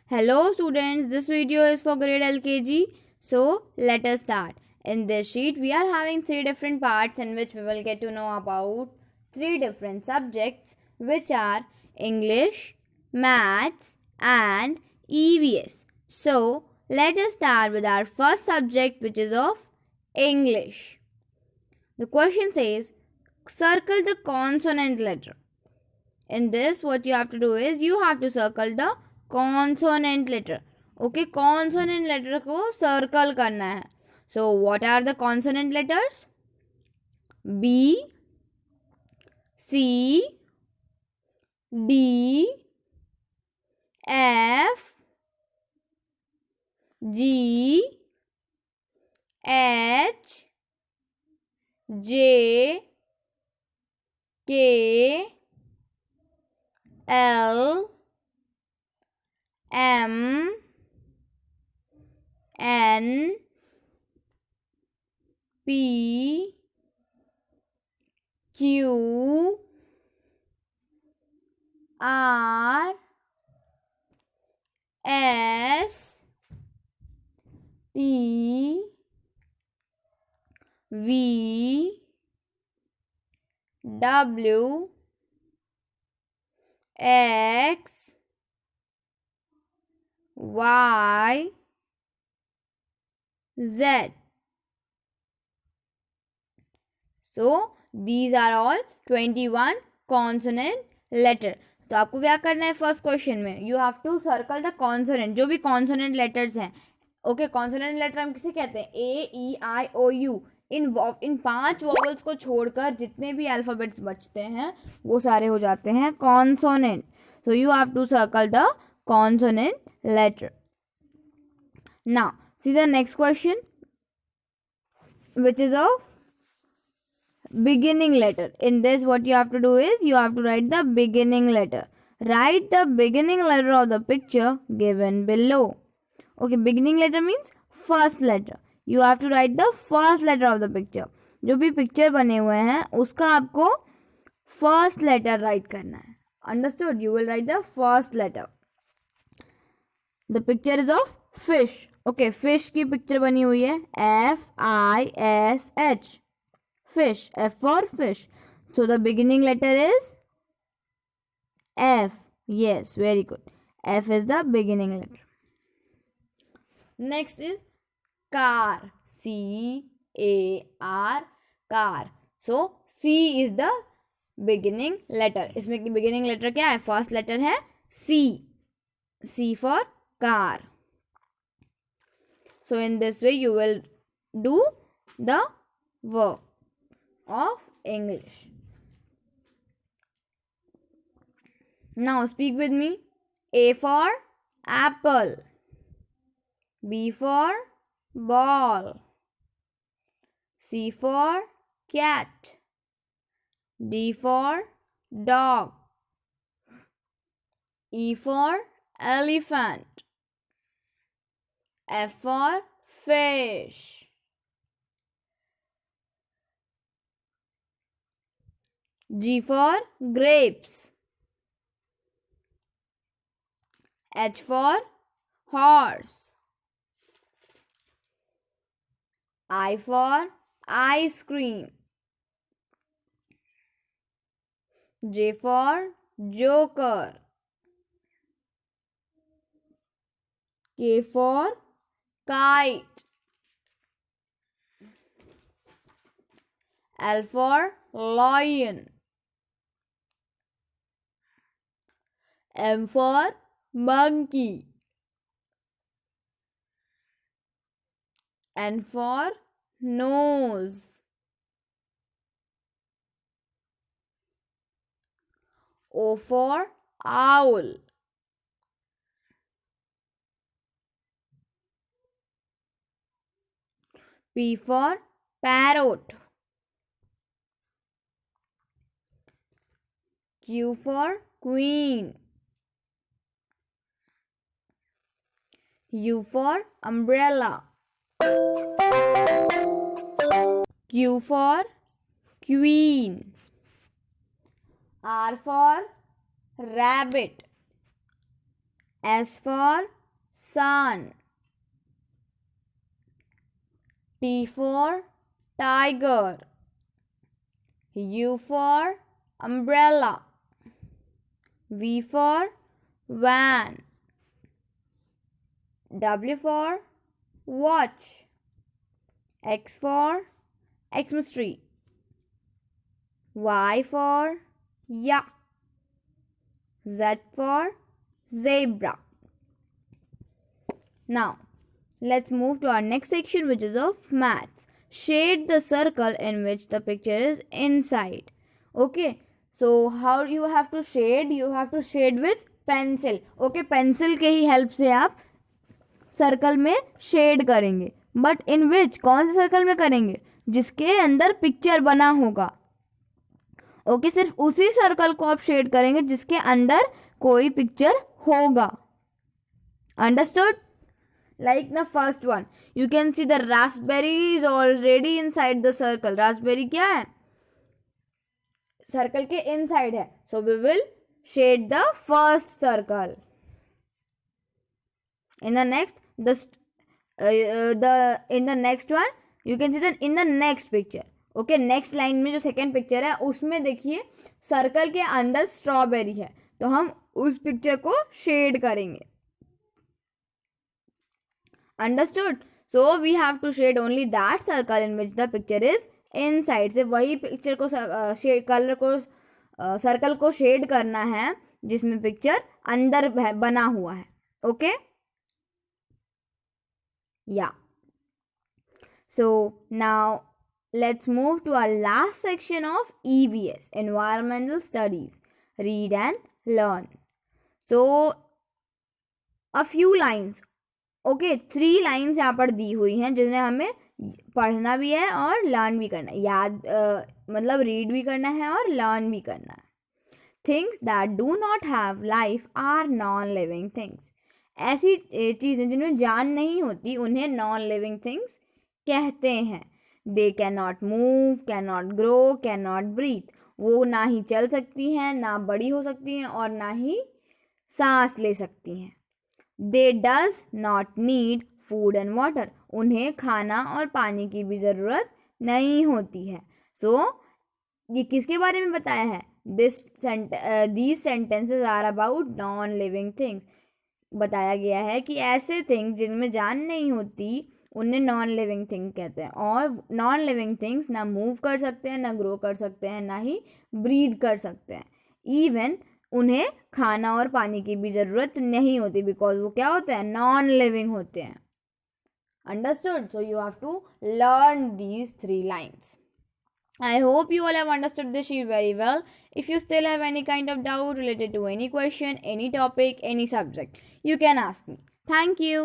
Hello students, this video is for grade LKG. So let us start. In this sheet we are having 3 different parts in which we will get to know about 3 different subjects which are English, Maths and EVS. So let us start with our first subject which is of English. The question says circle the consonant letter. In this what you have to do is you have to circle the consonant letter. Okay, consonant letter को circle करना है. So what are the consonant letters? B, C, D, F, G, H, J, K, L, M, N, P, Q, R, S, T, V, W, X, Y, Z. So these are all 21 consonant letter. तो आपको क्या करना है first question में you have to circle the consonant जो भी consonant letters हैं. Okay, consonant letter हम किसे कहते हैं? ए, ई, आई, ओ, यू. इन 5 वॉवल्स को छोड़कर जितने भी अल्फ़ाबेट्स बचते हैं वो सारे हो जाते हैं consonant. So you have to circle the consonant letter. Now see the next question which is of beginning letter. In this what you have to do is you have to write the beginning letter. Write the beginning letter of the picture given below. Okay, beginning letter means first letter. You have to write the first letter of the picture. जो भी picture बने हुए हैं उसका आपको first letter write करना है. Understood? You will write the first letter. The picture is of fish. Okay, fish की पिक्चर बनी हुई है FISH. Fish. F for fish. So the beginning letter is F. Yes, very good. F is the beginning letter. Next is car. CAR. Car. So C is the beginning letter. इसमें की beginning letter क्या है? First letter है C. C for car. So in this way you will do the work of English. Now speak with me. A for apple, B for ball, C for cat, D for dog, E for elephant, F for fish, G for grapes, H for horse, I for ice cream, J for joker, K for kite, L for lion, M for monkey, N for nose, O for owl, P for parrot, Q for queen, U for umbrella, Q for queen, R for rabbit, S for sun. T for tiger. U for umbrella. V for van. W for watch. X for Xmas tree. Y for yak. Z for zebra. Now, let's move to our next section, which is of maths. Shade the circle in which the picture is inside. Okay, so how you have to shade? You have to shade with pencil. Okay, pencil के ही help से आप circle में shade करेंगे. But in विच, कौन से circle में करेंगे? जिसके अंदर पिक्चर बना होगा. ओके, सिर्फ उसी सर्कल को आप शेड करेंगे जिसके अंदर कोई पिक्चर होगा. Understood? Like the first one, you can see the raspberry is already inside the circle. Raspberry क्या है? Circle के inside है. So we will shade the first circle. In the next, in the next one, you can see that in the next picture. Okay, next line में जो second picture है उसमें देखिए circle के अंदर strawberry है. तो हम उस picture को shade करेंगे. Understood? So we have to shade only that circle in which the picture is inside. से वही पिक्चर को शेड कलर को सर्कल को शेड करना है जिसमें पिक्चर अंदर बना हुआ है. ओके, या. So now let's move to our last section of EVS, Environmental Studies. Read and learn. So a few lines. Okay, 3 lines यहाँ पर दी हुई हैं जिन्हें हमें पढ़ना भी है और लर्न भी करना है. मतलब रीड भी करना है और लर्न भी करना है. Things that do not have life are non living things. ऐसी चीज़ें जिनमें जान नहीं होती उन्हें नॉन लिविंग थिंग्स कहते हैं. They can not move, can not grow, can not breathe. वो ना ही चल सकती हैं, ना बड़ी हो सकती हैं और ना ही सांस ले सकती हैं. They does not need food and water. उन्हें खाना और पानी की भी ज़रूरत नहीं होती है. So ये किसके बारे में बताया है? These sentences are about non-living things. बताया गया है कि ऐसे थिंग्स जिनमें जान नहीं होती उन्हें नॉन लिविंग थिंग कहते हैं. और नॉन लिविंग थिंग्स ना मूव कर सकते हैं, ना ग्रो कर सकते हैं, ना ही ब्रीथ कर सकते हैं. इवन उन्हें खाना और पानी की भी ज़रूरत नहीं होती बिकॉज वो क्या होते हैं? नॉन लिविंग होते हैं. Understood? So you have to learn these 3 lines. I hope you all have understood this sheet very well. If you still have any kind of doubt related to any question, any topic, any subject, you can ask me. Thank you.